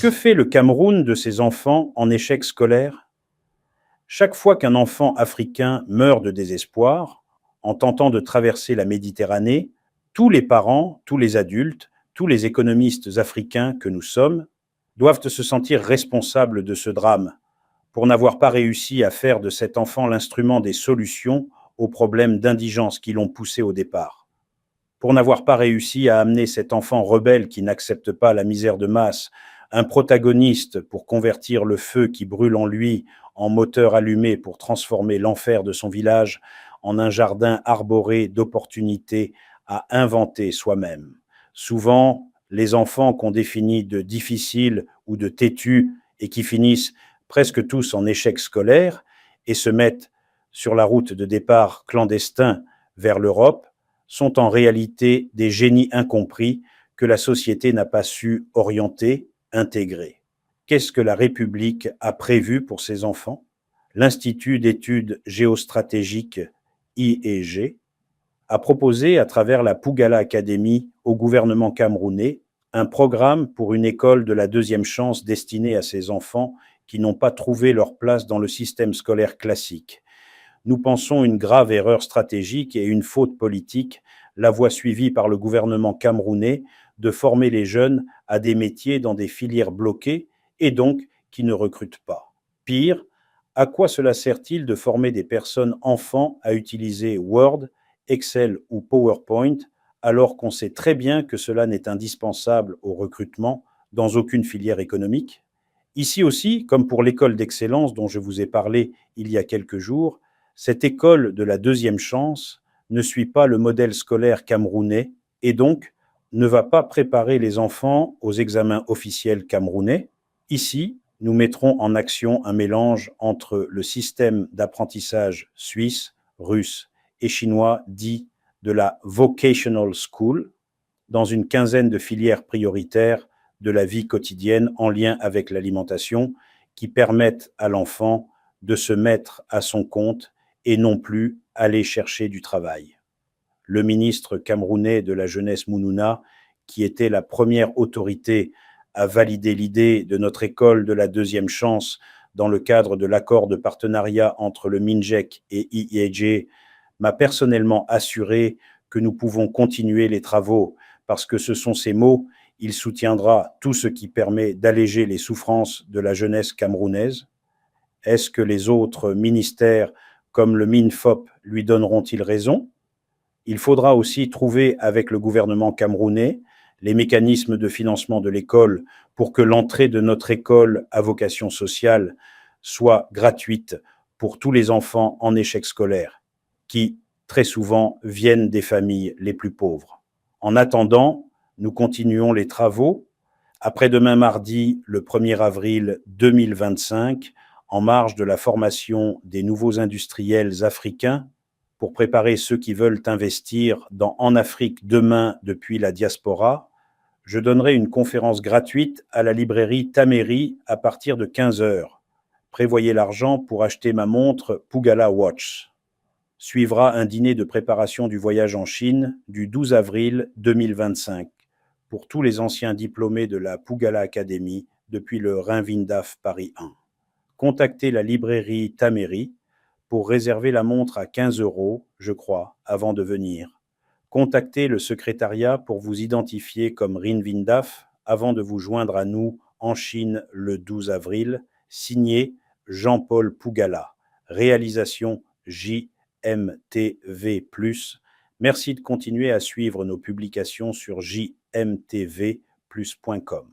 Que fait le Cameroun de ses enfants en échec scolaire? Chaque fois qu'un enfant africain meurt de désespoir, en tentant de traverser la Méditerranée, tous les parents, tous les adultes, tous les économistes africains que nous sommes doivent se sentir responsables de ce drame pour n'avoir pas réussi à faire de cet enfant l'instrument des solutions aux problèmes d'indigence qui l'ont poussé au départ, pour n'avoir pas réussi à amener cet enfant rebelle qui n'accepte pas la misère de masse, un protagoniste pour convertir le feu qui brûle en lui en moteur allumé pour transformer l'enfer de son village en un jardin arboré d'opportunités à inventer soi-même. Souvent, les enfants qu'on définit de difficiles ou de têtus et qui finissent presque tous en échec scolaire et se mettent sur la route de départ clandestin vers l'Europe, sont en réalité des génies incompris que la société n'a pas su orienter, intégrer. Qu'est-ce que la République a prévu pour ses enfants? L'Institut d'études géostratégiques IEG a proposé, à travers la Pougala Academy au gouvernement camerounais, un programme pour une école de la deuxième chance destinée à ces enfants qui n'ont pas trouvé leur place dans le système scolaire classique. Nous pensons une grave erreur stratégique et une faute politique, la voie suivie par le gouvernement camerounais de former les jeunes à des métiers dans des filières bloquées et donc qui ne recrutent pas. Pire, à quoi cela sert-il de former des personnes enfants à utiliser Word, Excel ou PowerPoint alors qu'on sait très bien que cela n'est indispensable au recrutement dans aucune filière économique? Ici aussi, comme pour l'école d'excellence dont je vous ai parlé il y a quelques jours, cette école de la deuxième chance ne suit pas le modèle scolaire camerounais et donc ne va pas préparer les enfants aux examens officiels camerounais. Ici, nous mettrons en action un mélange entre le système d'apprentissage suisse, russe et chinois dit de la Vocational School dans une quinzaine de filières prioritaires de la vie quotidienne en lien avec l'alimentation qui permettent à l'enfant de se mettre à son compte et non plus aller chercher du travail. Le ministre camerounais de la jeunesse Mounouna, qui était la première autorité à valider l'idée de notre école de la deuxième chance dans le cadre de l'accord de partenariat entre le MINJEC et IEG, m'a personnellement assuré que nous pouvons continuer les travaux parce que ce sont ces mots, il soutiendra tout ce qui permet d'alléger les souffrances de la jeunesse camerounaise. Est-ce que les autres ministères, comme le MINFOP, lui donneront-ils raison? Il faudra aussi trouver avec le gouvernement camerounais les mécanismes de financement de l'école pour que l'entrée de notre école à vocation sociale soit gratuite pour tous les enfants en échec scolaire, qui, très souvent, viennent des familles les plus pauvres. En attendant, nous continuons les travaux. Après-demain mardi, le 1er avril 2025, en marge de la formation des nouveaux industriels africains, pour préparer ceux qui veulent investir en Afrique demain depuis la diaspora, je donnerai une conférence gratuite à la librairie Taméry à partir de 15h. Prévoyez l'argent pour acheter ma montre Pougala Watch. Suivra un dîner de préparation du voyage en Chine du 12 avril 2025 pour tous les anciens diplômés de la Pougala Academy depuis le Rhin-Windaf Paris 1. Contactez la librairie Taméry pour réserver la montre à 15 €, je crois, avant de venir. Contactez le secrétariat pour vous identifier comme Rhin-Windaf avant de vous joindre à nous en Chine le 12 avril. Signé Jean-Paul Pougala. Réalisation JMTV+. Merci de continuer à suivre nos publications sur jmtvplus.com.